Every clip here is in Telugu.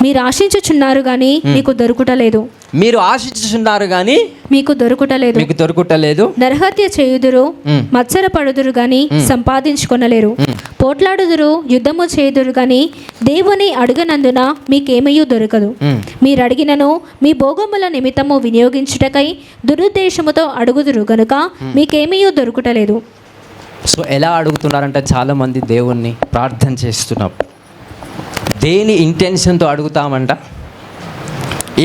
మీరు ఆశించుచున్నారు గాని మీకు దొరుకుటలేదు. మీరు ఆశించుచున్నారు గాని మీకు దొరుకుటలేదు. మీకు దొరుకుటలేదు. నరహత్య చేయుదురు, మత్సర పడుదురు గాని సంపాదించుకొనలేరు. పోట్లాడుదురు, యుద్ధము చేయుదురు గాని దేవుని అడుగనందున మీకేమయూ దొరకదు. మీరు అడిగినను మీ భోగముల నిమిత్తము వినియోగించుటకై దురుద్దేశముతో అడుగుదురు గనుక మీకేమయూ దొరుకుటలేదు. సో ఎలా అడుగుతున్నారంటే చాలామంది దేవుణ్ణి ప్రార్థన చేస్తున్నారు. దేని ఇంటెన్షన్తో అడుగుతామంట?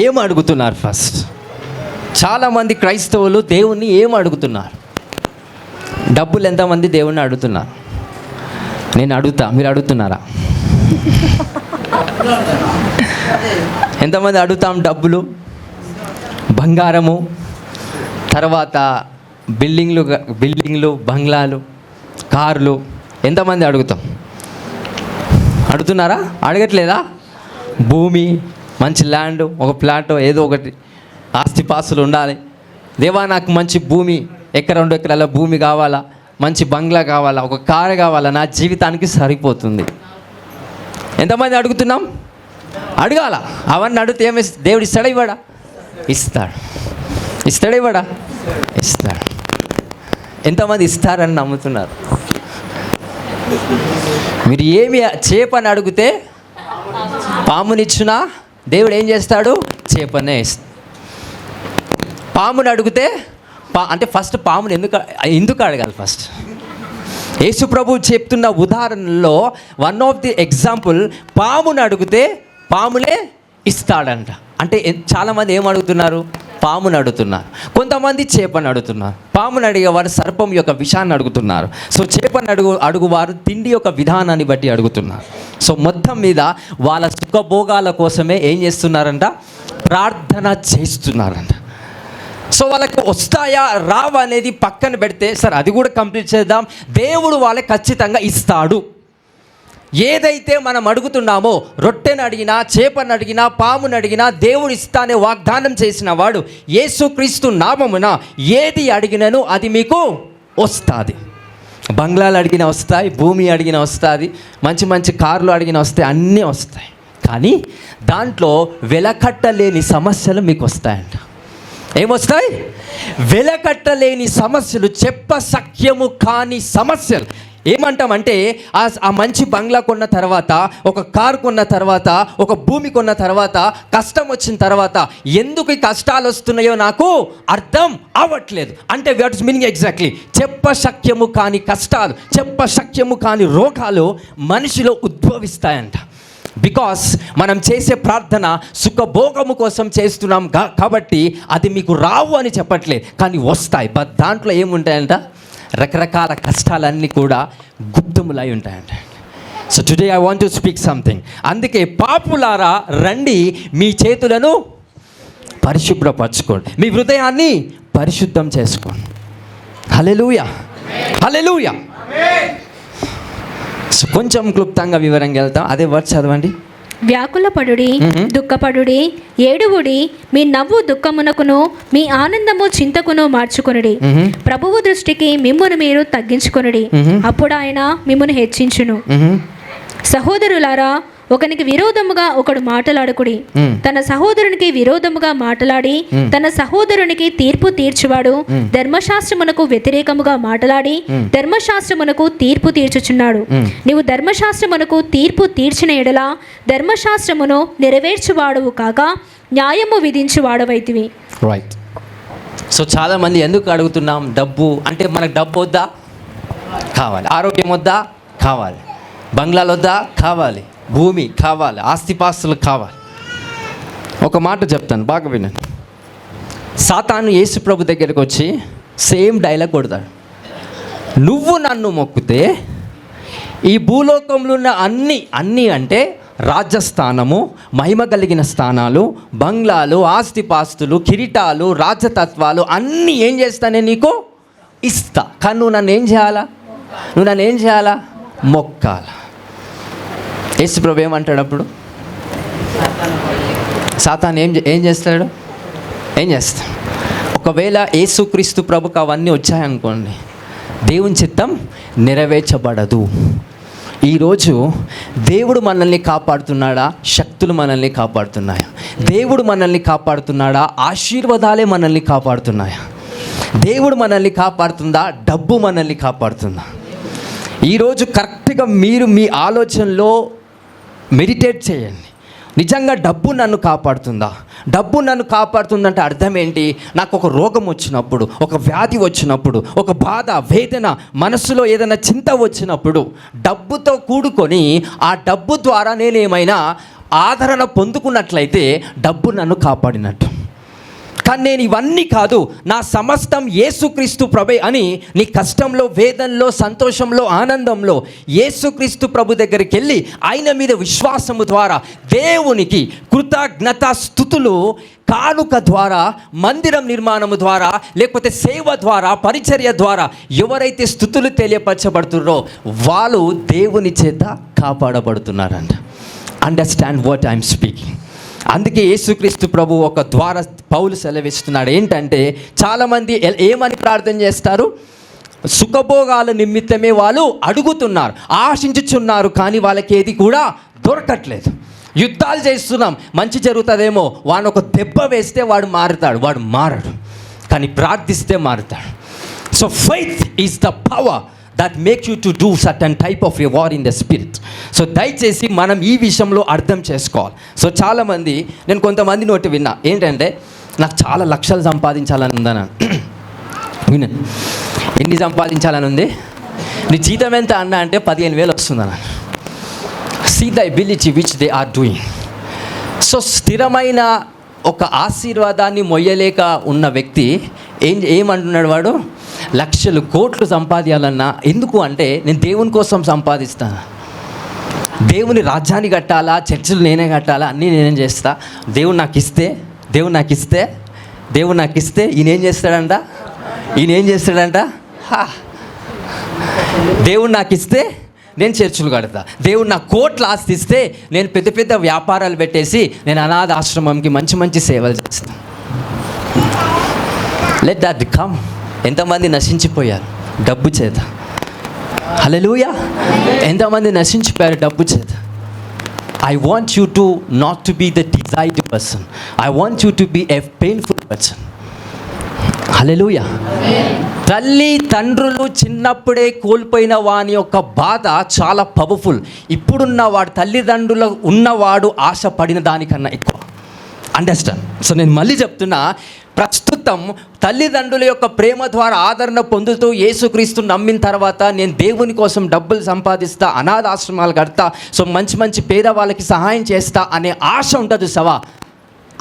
ఏం అడుగుతున్నారు? ఫస్ట్ చాలామంది క్రైస్తవులు దేవుణ్ణి ఏం అడుగుతున్నారు? డబ్బులు ఎంతమంది దేవుణ్ణి అడుగుతున్నారు? నేను అడుగుతా, మీరు అడుగుతున్నారా? ఎంతమంది అడుగుతాం? డబ్బులు, బంగారము, తర్వాత బిల్డింగ్లు, బంగ్లాలు, కార్లు ఎంతమంది అడుగుతాం? అడుగుతున్నారా? అడగట్లేదా? భూమి, మంచి ల్యాండ్, ఒక ప్లాట్, ఏదో ఒకటి ఆస్తిపాస్తులు ఉండాలి. దేవా నాకు మంచి భూమి, 1-2 ఎకరాల భూమి కావాలా, మంచి బంగ్లా కావాలా, ఒక కారు కావాలా, నా జీవితానికి సరిపోతుంది. ఎంతమంది అడుగుతున్నాం? అడగాల. అవన్నీ అడిగితే ఏమి దేవుడు ఇస్తాడా ఇవ్వడా? ఇస్తాడు. ఇస్తాడా ఇవ్వడా? ఇస్తాడు. ఎంతమంది ఇస్తారని నమ్ముతున్నారు? మీరు ఏమి చేపని అడిగితే పామునిచ్చునా దేవుడు ఏం చేస్తాడు? చేపనే ఇస్తాడు. పాముని అడిగితే అంటే ఫస్ట్ పాముని ఎందుకు అడగాలి? ఫస్ట్ యేసు ప్రభు చెప్తున్న ఉదాహరణలో వన్ ఆఫ్ ది ఎగ్జాంపుల్, పాముని అడిగితే పాములే ఇస్తాడంట. అంటే చాలామంది ఏం అడుగుతున్నారు? పాముని అడుగుతున్నారు. కొంతమంది చేపని అడుగుతున్నారు. పాముని అడిగేవారు సర్పం యొక్క విషాన్ని అడుగుతున్నారు. సో చేపని అడుగువారు తిండి యొక్క విధానాన్ని బట్టి అడుగుతున్నారు. సో మొత్తం మీద వాళ్ళ సుఖభోగాల కోసమే ఏం చేస్తున్నారంట? ప్రార్థన చేస్తున్నారంట. సో వాళ్ళకి వస్తాయా రావా అనేది పక్కన పెడితే, సార్ అది కూడా కంప్లీట్ చేద్దాం, దేవుడు వాళ్ళకి ఖచ్చితంగా ఇస్తాడు. ఏదైతే మనం అడుగుతున్నామో, రొట్టెను అడిగినా, చేపను అడిగినా, పామును అడిగినా దేవుడు ఇస్తానే వాగ్దానం చేసిన వాడు యేసుక్రీస్తు నామమున ఏది అడిగినను అది మీకు వస్తుంది. బంగ్లాలు అడిగిన వస్తాయి, భూమి అడిగిన వస్తుంది, మంచి మంచి కార్లు అడిగిన వస్తాయి, అన్నీ వస్తాయి. కానీ దాంట్లో వెలకట్టలేని సమస్యలు మీకు వస్తాయంట. ఏమొస్తాయి? వెలకట్టలేని సమస్యలు, చెప్పసఖ్యము కాని సమస్యలు. ఏమంటామంటే ఆ మంచి బంగ్లా కొన్న తర్వాత, ఒక కారు కొన్న తర్వాత, ఒక భూమి కొన్న తర్వాత, కష్టం వచ్చిన తర్వాత ఎందుకు ఈ కష్టాలు వస్తున్నాయో నాకు అర్థం అవ్వట్లేదు అంటే వాట్ ఇస్ మీనింగ్ ఎగ్జాక్ట్లీ? చెప్పశక్యము కాని కష్టాలు, చెప్పశక్యము కాని రోగాలు మనిషిలో ఉద్భవిస్తాయంట. బికాస్ మనం చేసే ప్రార్థన సుఖభోగము కోసం చేస్తున్నాం కాబట్టి అది మీకు రావు అని చెప్పట్లేదు, కానీ వస్తాయి. బట్ దాంట్లో ఏముంటాయంట? రకరకాల కష్టాలన్నీ కూడా గుప్తములై ఉంటాయంట. So today I want to speak something. అందుకే పాపులారా రండి, మీ చేతులను పరిశుభ్రపరచుకోండి, మీ హృదయాన్ని పరిశుద్ధం చేసుకోండి. హల్లెలూయా, హల్లెలూయా. సో కొంచెం క్లుప్తంగా వివరంగా వెళ్తాం. అదే వర్డ్ చదవండి. వ్యాకులపడుడి, దుఃఖపడుడి, ఏడువుడి, మీ నవ్వు దుఃఖమునకును మీ ఆనందము చింతకును మార్చుకొనుడి. ప్రభువు దృష్టికి మిమ్మును మీరు తగ్గించుకొనుడి, అప్పుడు ఆయన మిమ్మును హెచ్చించును. సహోదరులారా, ఒకనికి విరోధముగా ఒకడు మాటలాడుకుడి. తన సహోదరునికి విరోధముగా మాటలాడి తన సహోదరునికి తీర్పు తీర్చువాడు ధర్మశాస్త్రమునకు వ్యతిరేకముగా మాటలాడి ధర్మశాస్త్రమునకు తీర్పు తీర్చుచున్నాడు. నీవు ధర్మశాస్త్రమునకు తీర్పు తీర్చిన ఎడల ధర్మశాస్త్రమును నెరవేర్చువాడువు కాక న్యాయము విధించువాడవైతివి. రైట్. సో చాలామంది ఎందుకు అడుగుతున్నాం? డబ్బు అంటే మనకు డబ్బు వద్దా? కావాలి. ఆరోగ్యం వద్దా? కావాలి. బంగ్లాలు వద్దా? కావాలి. భూమి కావాలి, ఆస్తిపాస్తులు కావాలి. ఒక మాట చెప్తాను, బాగా వినండి. సాతాను యేసు ప్రభు దగ్గరికి వచ్చి సేమ్ డైలాగ్ కొడతాడు. నువ్వు నన్ను మొక్కితే ఈ భూలోకంలో ఉన్న అన్నీ అంటే రాజ్యస్థానము, మహిమ కలిగిన స్థానాలు, బంగ్లాలు, ఆస్తిపాస్తులు, కిరీటాలు, రాజతత్వాలు అన్నీ ఏం చేస్తానే నీకు ఇస్తా. కానీ నువ్వు నన్ను ఏం చేయాలా? మొక్కాల. యేసు ప్రభు ఏమంటాడు అప్పుడు? సాతాను ఏం చేస్తాడు? ఒకవేళ యేసుక్రీస్తు ప్రభుకు అవన్నీ వచ్చాయనుకోండి, దేవుని చిత్తం నెరవేర్చబడదు. ఈరోజు దేవుడు మనల్ని కాపాడుతున్నాడా? శక్తులు మనల్ని కాపాడుతున్నాయా? దేవుడు మనల్ని కాపాడుతున్నాడా? ఆశీర్వాదాలే మనల్ని కాపాడుతున్నాయా? దేవుడు మనల్ని కాపాడుతుందా? డబ్బు మనల్ని కాపాడుతుందా? ఈరోజు కరెక్ట్గా మీరు మీ ఆలోచనలో మెడిటేట్ చేయండి. నిజంగా డబ్బు నన్ను కాపాడుతుందా? డబ్బు నన్ను కాపాడుతుందంటే అర్థం ఏంటి? నాకు ఒక రోగం వచ్చినప్పుడు, ఒక వ్యాధి వచ్చినప్పుడు, ఒక బాధ, వేదన, మనసులో ఏదైనా చింత వచ్చినప్పుడు డబ్బుతో కూడుకొని ఆ డబ్బు ద్వారా నేను ఏమైనా ఆదరణ పొందుకున్నట్లయితే డబ్బు నన్ను కాపాడినట్టు. కానీ నేను ఇవన్నీ కాదు, నా సమస్తం యేసుక్రీస్తు ప్రభే అని నీ కష్టంలో, వేదనలో, సంతోషంలో, ఆనందంలో యేసుక్రీస్తు ప్రభు దగ్గరికి వెళ్ళి ఆయన మీద విశ్వాసము ద్వారా దేవునికి కృతజ్ఞత స్తుతులు కానుక ద్వారా, మందిరం నిర్మాణము ద్వారా, లేకపోతే సేవ ద్వారా, పరిచర్య ద్వారా ఎవరైతే స్తుతులు తెలియపరచబడుతున్నారో వాళ్ళు దేవుని చేత కాపాడబడుతున్నారంట. Understand what I'm speaking. అందుకే యేసుక్రీస్తు ప్రభు ఒక ద్వారా పౌలు సెలవిస్తున్నాడు. ఏంటంటే చాలామంది ఏమని ప్రార్థన చేస్తారు? సుఖభోగాల నిమిత్తమే వాళ్ళు అడుగుతున్నారు, ఆశించుచున్నారు, కానీ వాళ్ళకి ఏది కూడా దొరకట్లేదు. యుద్ధాలు చేస్తున్నాం, మంచి జరుగుతుందేమో, వాడిని ఒక దెబ్బ వేస్తే వాడు మారుతాడు, వాడు మారడు. కానీ ప్రార్థిస్తే మారుతాడు. So faith is the power that make you to do certain type of a war in the spirit. So దయచేసి మనం ఈ విషయంలో అర్థం చేసుకోవాలి. సో చాలామంది, నేను కొంతమంది నోటి విన్నా ఏంటంటే, నాకు చాలా లక్షలు సంపాదించాలని ఉందని. విను, ఎన్ని సంపాదించాలని ఉంది? నీ జీతం ఎంత అన్నా అంటే 15,000 వస్తుందన్న. See the ability which they are doing. So స్థిరమైన ఒక ఆశీర్వాదాన్ని మొయ్యలేక ఉన్న వ్యక్తి ఏమంటున్నాడు? వాడు లక్షలు, కోట్లు సంపాదించాలన్నా. ఎందుకు అంటే, నేను దేవుని కోసం సంపాదిస్తాను, దేవుని రాజ్యాన్ని కట్టాలా, చర్చిలు నేనే కట్టాలా, అన్నీ నేనేం చేస్తా. దేవుడు నాకు ఇస్తే ఈయన ఏం చేస్తాడంట? దేవుడు నాకు ఇస్తే నేను చర్చిలు కడతా. దేవుడు నాకు కోట్ల ఆస్తి ఇస్తే నేను పెద్ద పెద్ద వ్యాపారాలు పెట్టేసి నేను అనాథ ఆశ్రమంకి మంచి మంచి సేవలు చేస్తాను. Let that come. ఎంతమంది నశించిపోయారు డబ్బు చేత? హల్లెలూయా. ఎంతమంది నశించిపోయారు డబ్బు చేత? I want you to not to be the desired person. I want you to be a painful person. Hallelujah. తల్లి తండ్రులు చిన్నప్పుడే కోల్పోయిన వాని యొక్క బాధ చాలా పవర్ఫుల్. ఇప్పుడున్న వాడు, తల్లిదండ్రులు ఉన్నవాడు ఆశపడిన దానికన్నా ఎక్కువ. అండర్స్టాండ్? సో నేను మళ్ళీ చెప్తున్నా, ప్రస్తుతం తల్లిదండ్రుల యొక్క ప్రేమ ద్వారా ఆదరణ పొందుతూ యేసుక్రీస్తు నమ్మిన తర్వాత నేను దేవుని కోసం డబ్బులు సంపాదిస్తా, అనాథ ఆశ్రమాలు కడతా, సో మంచి మంచి పేదవాళ్ళకి సహాయం చేస్తా అనే ఆశ ఉంటుంది సవా,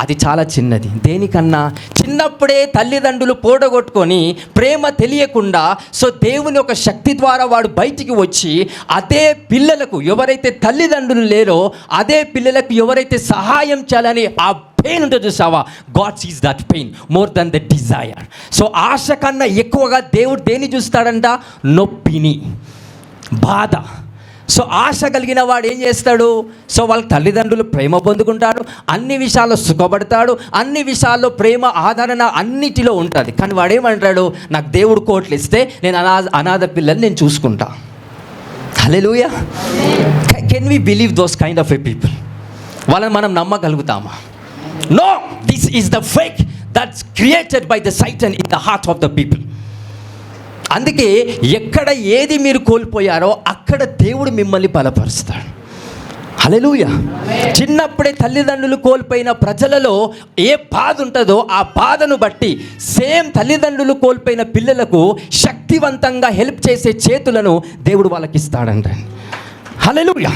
అది చాలా చిన్నది. దేనికన్నా చిన్నప్పుడే తల్లిదండ్రులు పోడగొట్టుకొని ప్రేమ తెలియకుండా, సో దేవుని ఒక శక్తి ద్వారా వాడు బయటికి వచ్చి అదే పిల్లలకు, ఎవరైతే తల్లిదండ్రులు లేరో అదే పిల్లలకు ఎవరైతే సహాయం చేయాలని ఆ పెయిన్ ఉంటుంది చూసావా, God sees that pain more than the desire. So ఆశ కన్నా ఎక్కువగా దేవుడు దేన్ని చూస్తాడంట? నొప్పిని, బాధ. సో ఆశ కలిగిన వాడు ఏం చేస్తాడు? సో వాళ్ళ తల్లిదండ్రులు ప్రేమ పొందుకుంటాడు, అన్ని విషయాల్లో సుఖపడతాడు, అన్ని విషయాల్లో ప్రేమ, ఆదరణ అన్నిటిలో ఉంటుంది. కానీ వాడు ఏమంటాడు? నాకు దేవుడు కోట్లు ఇస్తే నేను అనాథ పిల్లల్ని నేను చూసుకుంటా. Hallelujah. Can we believe those kind of a people? వాళ్ళని మనం నమ్మగలుగుతామా? No. This is the fake that's created by the Satan in the heart of the people. అందుకే ఎక్కడ ఏది మీరు కోల్పోయారో అక్కడ దేవుడు మిమ్మల్ని బలపరుస్తాడు. హల్లెలూయా. చిన్నప్పుడే తల్లిదండ్రులు కోల్పోయిన ప్రజలలో ఏ బాధ ఉంటుందో ఆ బాధను బట్టి సేమ్ తల్లిదండ్రులు కోల్పోయిన పిల్లలకు శక్తివంతంగా హెల్ప్ చేసే చేతులను దేవుడు వాళ్ళకి ఇస్తాడంట. హల్లెలూయా.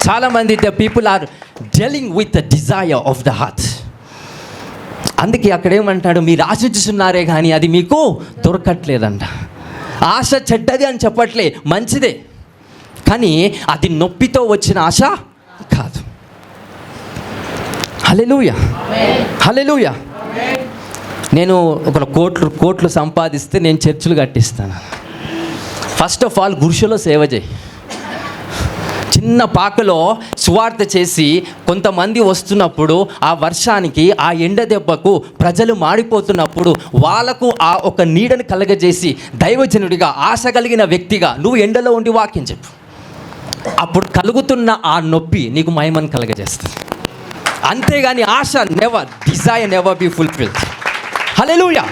చాలామంది the people are dealing with the desire of the heart. అందుకే అక్కడ ఏమంటాడు? మీరు ఆశిస్తున్నారే కానీ అది మీకు దొరకట్లేదంట. ఆశ చెడ్డది అని చెప్పట్లే, మంచిదే, కానీ అది నొప్పితో వచ్చిన ఆశ కాదు. హల్లెలూయా. హల్లెలూయా. నేను ఒక కోట్లు సంపాదిస్తే నేను చర్చిలు కట్టిస్తాను. ఫస్ట్ ఆఫ్ ఆల్ గురుషులో సేవ చేయి. చిన్న పాకలో సువార్త చేసి కొంతమంది వస్తున్నప్పుడు ఆ వర్షానికి, ఆ ఎండ దెబ్బకు ప్రజలు మాడిపోతున్నప్పుడు వాళ్ళకు ఆ ఒక నీడను కలగజేసి దైవజనుడిగా, ఆశ కలిగిన వ్యక్తిగా నువ్వు ఎండలో ఉండి వాక్యం చెప్పు. అప్పుడు కలుగుతున్న ఆ నొప్పి నీకు మహిమను కలగజేస్తుంది. అంతేగాని ఆశ desire never be fulfilled. Hallelujah.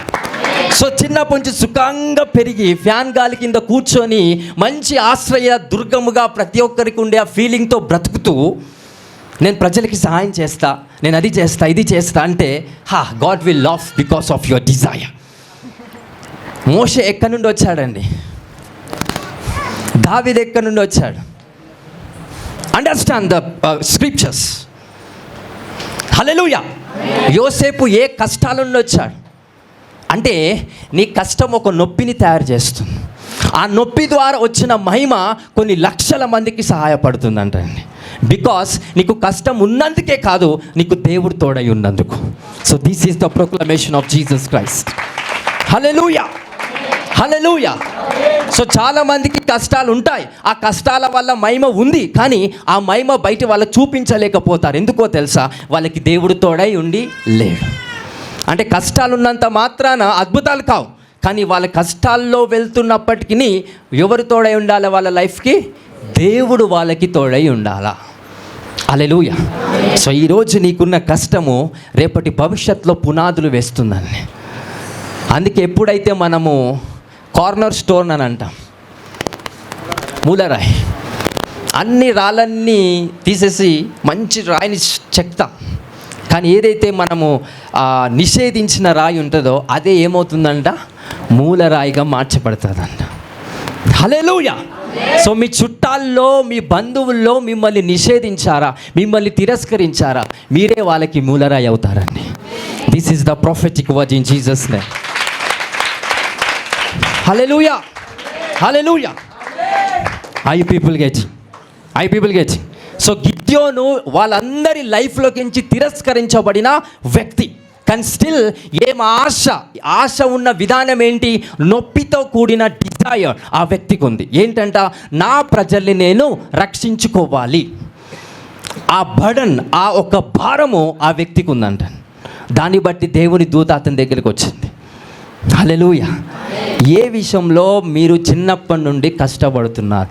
So చిన్నప్పటి నుంచి సుఖంగా పెరిగి ఫ్యాన్ గాలి కింద కూర్చొని మంచి ఆశ్రయ దుర్గముగా ప్రతి ఒక్కరికి ఉండే ఆ ఫీలింగ్తో బ్రతుకుతూ నేను ప్రజలకి సహాయం చేస్తా, నేను అది చేస్తా, ఇది చేస్తా అంటే God will love because of your desire. Moshe ఎక్కడి నుండి వచ్చాడండి? దావీదు ఎక్కడి నుండి వచ్చాడు? Understand the scriptures. Hallelujah. Yosepu ఏ కష్టాల నుండి వచ్చాడు అంటే నీ కష్టం ఒక నొప్పిని తయారు చేస్తుంది. ఆ నొప్పి ద్వారా వచ్చిన మహిమ కొన్ని లక్షల మందికి సహాయపడుతుందంటండి. బికాస్ నీకు కష్టం ఉన్నందుకే కాదు, నీకు దేవుడు తోడై ఉన్నందుకు. So this is the proclamation of Jesus Christ. Hallelujah, hallelujah. So చాలా మందికి కష్టాలు ఉంటాయి, ఆ కష్టాల వల్ల మహిమ ఉంది, కానీ ఆ మహిమ బయట వాళ్ళకి చూపించలేకపోతారు. ఎందుకో తెలుసా? వాళ్ళకి దేవుడు తోడై ఉండి లేడు. అంటే కష్టాలు ఉన్నంత మాత్రాన అద్భుతాలు కావు, కానీ వాళ్ళ కష్టాల్లో వెళ్తున్నప్పటికీ ఎవరు తోడై ఉండాలి వాళ్ళ లైఫ్కి? దేవుడు వాళ్ళకి తోడై ఉండాలా. హల్లెలూయా. సో ఈరోజు నీకున్న కష్టము రేపటి భవిష్యత్తులో పునాదులు వేస్తుందండి. అందుకే ఎప్పుడైతే మనము కార్నర్ స్టోన్ అని అంటాం, మూలరాయి, అన్ని రాళ్ళన్నీ తీసేసి మంచి రాయిని చెక్తాం, కానీ ఏదైతే మనము నిషేధించిన రాయి ఉంటుందో అదే ఏమవుతుందంట? మూలరాయిగా మార్చబడుతుందంట. హల్లెలూయా. సో మీ చుట్టాల్లో, మీ బంధువుల్లో మిమ్మల్ని నిషేధించారా, మిమ్మల్ని తిరస్కరించారా, మీరే వాళ్ళకి మూలరాయి అవుతారండి. This is the prophetic word in Jesus name. Hallelujah, hallelujah. I people get. So Gidyonu వాళ్ళందరి లైఫ్లోకించి తిరస్కరించబడిన వ్యక్తి, కానీ స్టిల్ ఏం ఆశ ఉన్న విధానం ఏంటి? నొప్పితో కూడిన డిజైర్ ఆ వ్యక్తికి ఉంది. ఏంటంట? నా ప్రజల్ని నేను రక్షించుకోవాలి. ఆ బర్డన్, ఆ ఒక భారము ఆ వ్యక్తికి ఉందంట. దాన్ని బట్టి దేవుని దూత అతని దగ్గరికి వచ్చింది. హల్లెలూయా. ఏ విషయంలో మీరు చిన్నప్పటి నుండి కష్టపడుతున్నారు?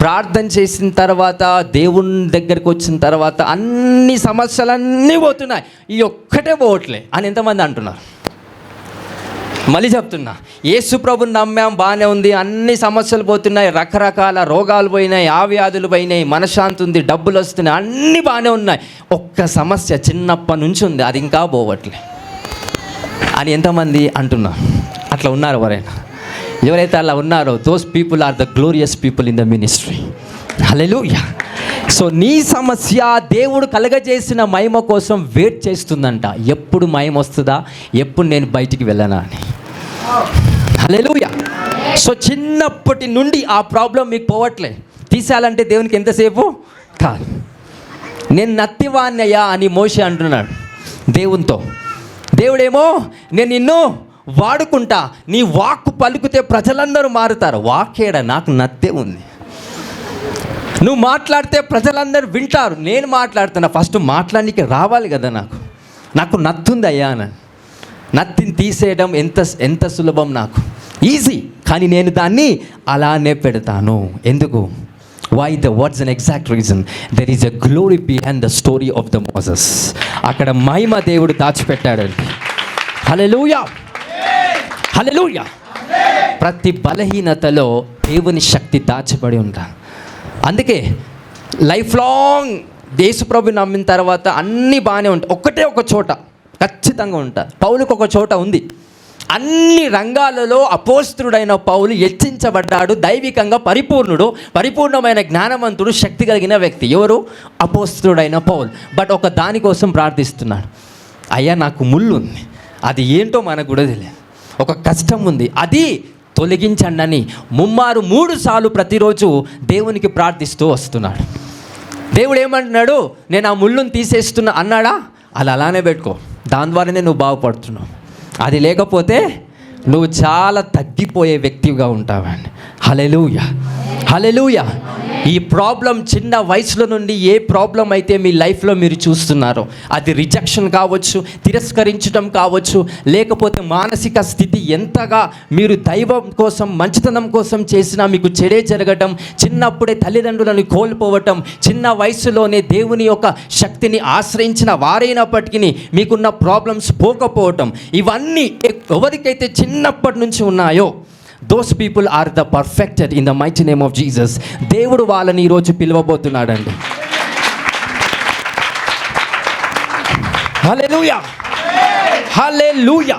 ప్రార్థన చేసిన తర్వాత, దేవుని దగ్గరికి వచ్చిన తర్వాత అన్ని సమస్యలన్నీ పోతున్నాయి, ఈ ఒక్కటే పోవట్లే అని ఎంతమంది అంటున్నారు? మళ్ళీ చెప్తున్నా, యేసు ప్రభుని నమ్మాం, బాగానే ఉంది, అన్ని సమస్యలు పోతున్నాయి, రకరకాల రోగాలు పోయినాయి, వ్యాధులు పోయినాయి, మనశ్శాంతి ఉంది, డబ్బులు వస్తున్నాయి, అన్నీ బాగానే ఉన్నాయి, ఒక్క సమస్య చిన్నప్పటి నుంచి ఉంది, అది ఇంకా పోవట్లే అని ఎంతమంది అంటున్నారు? అట్లా ఉన్నారు ఎవరైనా? ఎవరైతే అలా ఉన్నారో those people are the glorious people in the ministry. Hallelujah. So నీ సమస్య దేవుడు కలగజేసిన మహిమ కోసం వెయిట్ చేస్తుందంట. ఎప్పుడు మహిమ వస్తుందా, ఎప్పుడు నేను బయటికి వెళ్ళనా అని. హల్లెలూయా. సో చిన్నప్పటి నుండి ఆ ప్రాబ్లం మీకు పోవట్లే. తీసేయాలంటే దేవునికి ఎంతసేపు కాదు. నేను నత్తివాణ్ణయ్యా అని మోషే అంటున్నాడు దేవునితో. దేవుడేమో నేను నిన్ను వాడుకుంటా, నీ వాక్కు పలుకుతే ప్రజలందరూ మారుతారు. వాక్కేడ, నాకు నత్తే ఉంది. నువ్వు మాట్లాడితే ప్రజలందరూ వింటారు. నేను మాట్లాడుతున్నా, ఫస్ట్ మాట్లాడడానికి రావాలి కదా, నాకు నత్తుంది అయ్యా అని. నత్తిని తీసేయడం ఎంత సులభం, నాకు ఈజీ, కానీ నేను దాన్ని అలానే పెడతాను. ఎందుకు? Why? What's an exact reason? There is a glory behind the story of the Moses. అక్కడ మహిమ దేవుడు దాచిపెట్టాడండి. హల్లెలూయా, హల్లెలూయా. ప్రతి బలహీనతలో దేవుని శక్తి దాచబడి ఉంటాను. అందుకే లైఫ్ లాంగ్ యేసు ప్రభుని నమ్మిన తర్వాత అన్నీ బాగానే ఉంటాయి, ఒక్కటే ఒక చోట ఖచ్చితంగా ఉంటారు. పౌలుకు ఒక చోట ఉంది. అన్ని రంగాలలో అపోస్తుడైన పౌలు హెచ్చించబడ్డాడు, దైవికంగా పరిపూర్ణమైన జ్ఞానవంతుడు, శక్తి కలిగిన వ్యక్తి. ఎవరు? అపోస్తుడైన పౌలు. బట్ ఒక దానికోసం ప్రార్థిస్తున్నాడు. అయ్యా, నాకు ముళ్ళు ఉంది, అది ఏంటో మనకు కూడా తెలియదు. ఒక కష్టం ఉంది, అది తొలగించండి అని 3 సార్లు ప్రతిరోజు దేవునికి ప్రార్థిస్తూ వస్తున్నాడు. దేవుడు ఏమంటున్నాడు? నేను ఆ ముళ్ళును తీసేస్తున్నా అన్నాడా? అది అలానే పెట్టుకో, దాని ద్వారానే నువ్వు బాగుపడుతున్నావు. అది లేకపోతే నువ్వు చాలా తగ్గిపోయే వ్యక్తిగా ఉంటావండి. హల్లెలూయా, హల్లెలూయా. ఈ ప్రాబ్లం చిన్న వయసులో నుండి ఏ ప్రాబ్లం అయితే మీ లైఫ్లో మీరు చూస్తున్నారో, అది రిజెక్షన్ కావచ్చు, తిరస్కరించడం కావచ్చు, లేకపోతే మానసిక స్థితి ఎంతగా మీరు దైవం కోసం మంచితనం కోసం చేసినా మీకు చెడే జరగటం, చిన్నప్పుడే తల్లిదండ్రులను కోల్పోవటం, చిన్న వయసులోనే దేవుని యొక్క శక్తిని ఆశ్రయించిన వారైనప్పటికీ మీకున్న ప్రాబ్లమ్స్ పోకపోవటం, ఇవన్నీ ఎవరికైతే చిన్నప్పటి నుంచి ఉన్నాయో those people are the perfected in the mighty name of Jesus. దేవుడు వాళ్ళని ఈరోజు పిలవబోతున్నాడండి. హల్లెలూయా, హల్లెలూయా,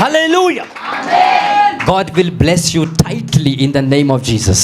హల్లెలూయా. God will bless you tightly in the name of Jesus.